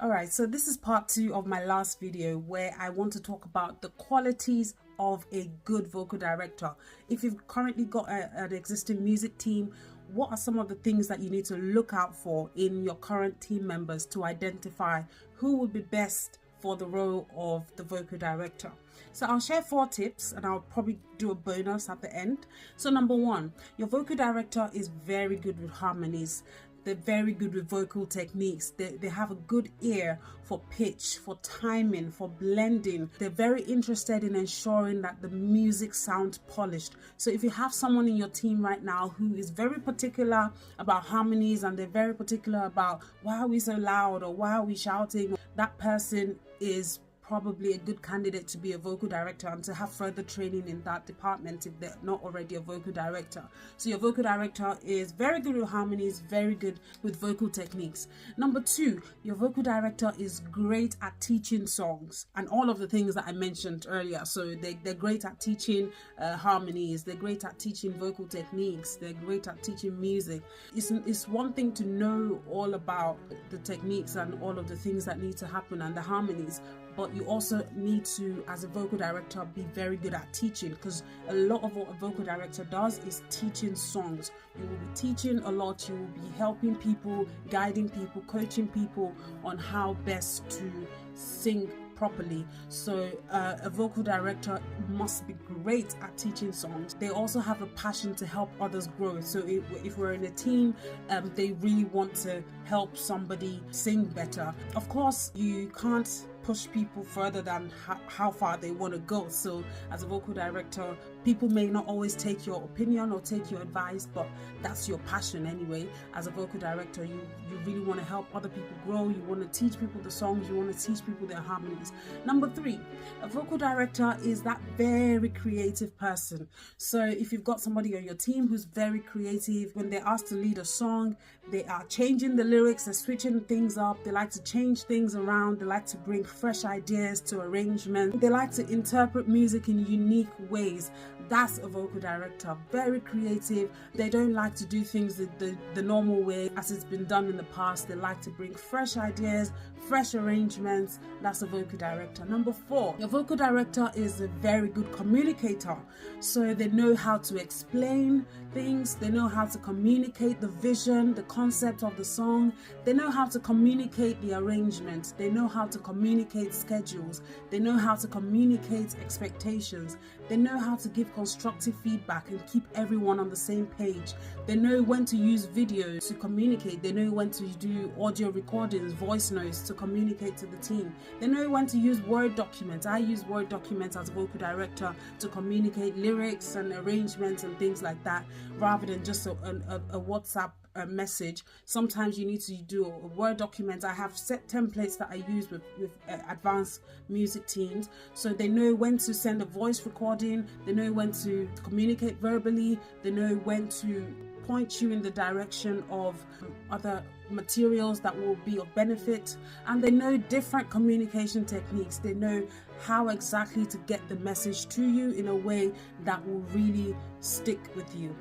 Alright, so this is part 2 of my last video where I want to talk about the qualities of a good vocal director. If you've currently got an existing music team, what are some of the things that you need to look out for in your current team members to identify who would be best for the role of the vocal director? So I'll share 4 tips and I'll probably do a bonus at the end. So number 1, your vocal director is very good with harmonies. They're very good with vocal techniques. They have a good ear for pitch, for timing, for blending. They're very interested in ensuring that the music sounds polished. So if you have someone in your team right now who is very particular about harmonies and they're very particular about why are we so loud or why are we shouting, that person is probably a good candidate to be a vocal director and to have further training in that department if they're not already a vocal director. So your vocal director is very good with harmonies, very good with vocal techniques. Number 2, your vocal director is great at teaching songs and all of the things that I mentioned earlier. So they're great at teaching harmonies, they're great at teaching vocal techniques, they're great at teaching music. It's one thing to know all about the techniques and all of the things that need to happen and the harmonies, but you also need to, as a vocal director, be very good at teaching, because a lot of what a vocal director does is teaching songs. You will be teaching a lot, you will be helping people, guiding people, coaching people on how best to sing properly. So a vocal director must be great at teaching songs. They also have a passion to help others grow. So if we're in a team, they really want to help somebody sing better. Of course, you can't push people further than how far they want to go. So as a vocal director, people may not always take your opinion or take your advice, but that's your passion anyway. As a vocal director, you really want to help other people grow. You want to teach people the songs, you want to teach people their harmonies. Number 3, a vocal director is that very creative person. So if you've got somebody on your team who's very creative, when they're asked to lead a song, they are changing the lyrics, they're switching things up, they like to change things around, they like to bring fresh ideas to arrangement, they like to interpret music in unique ways. That's a vocal director, very creative. They don't like to do things the normal way as it's been done in the past. They like to bring fresh ideas, fresh arrangements. That's a vocal director. Number 4, your vocal director is a very good communicator. So they know how to explain things, they know how to communicate the vision, the concept of the song, they know how to communicate the arrangement, they know how to communicate schedules, they know how to communicate expectations, they know how to give constructive feedback and keep everyone on the same page. They know when to use video to communicate, they know when to do audio recordings, voice notes to communicate to the team. They know when to use Word documents. I use Word documents as a vocal director to communicate lyrics and arrangements and things like that, rather than just a WhatsApp message. Sometimes you need to do a Word document. I have set templates that I use with advanced music teams, so they know when to send a voice recording, they know when to communicate verbally, they know when to point you in the direction of other materials that will be of benefit, and they know different communication techniques. They know how exactly to get the message to you in a way that will really stick with you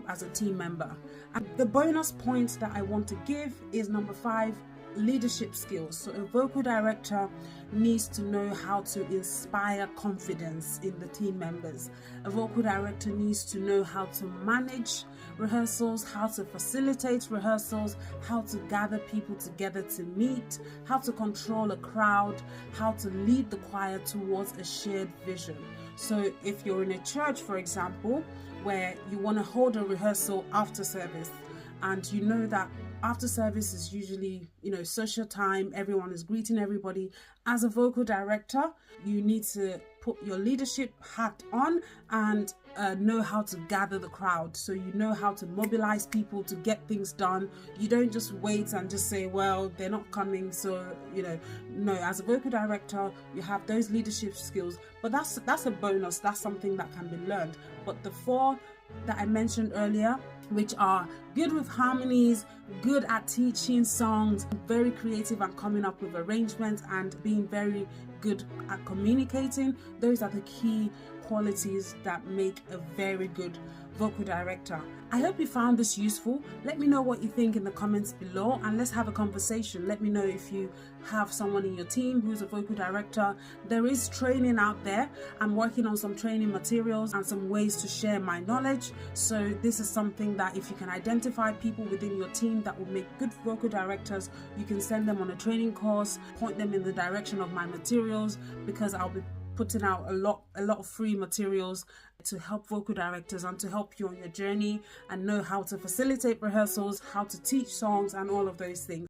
as a team member. And the bonus point that I want to give is number 5, leadership skills. So a vocal director needs to know how to inspire confidence in the team members. A vocal director needs to know how to manage rehearsals, how to facilitate rehearsals, how to gather people together to meet, how to control a crowd, how to lead the choir towards a shared vision. So if you're in a church, for example, where you want to hold a rehearsal after service, and you know that after service is usually, social time, everyone is greeting everybody. As a vocal director, you need to put your leadership hat on and know how to gather the crowd. So you know how to mobilize people to get things done. You don't just wait and just say, well, they're not coming, so no. As a vocal director, you have those leadership skills, but that's a bonus. That's something that can be learned. But the 4 that I mentioned earlier, which are good with harmonies, good at teaching songs, very creative and coming up with arrangements, and being very good at communicating. Those are the key qualities that make a very good vocal director. I hope you found this useful. Let me know what you think in the comments below, and let's have a conversation. Let me know if you have someone in your team who's a vocal director. There is training out there. I'm working on some training materials and some ways to share my knowledge. So this is something that if you can identify people within your team that will make good vocal directors, you can send them on a training course, point them in the direction of my materials, because I'll be putting out a lot of free materials to help vocal directors and to help you on your journey and know how to facilitate rehearsals, how to teach songs, and all of those things.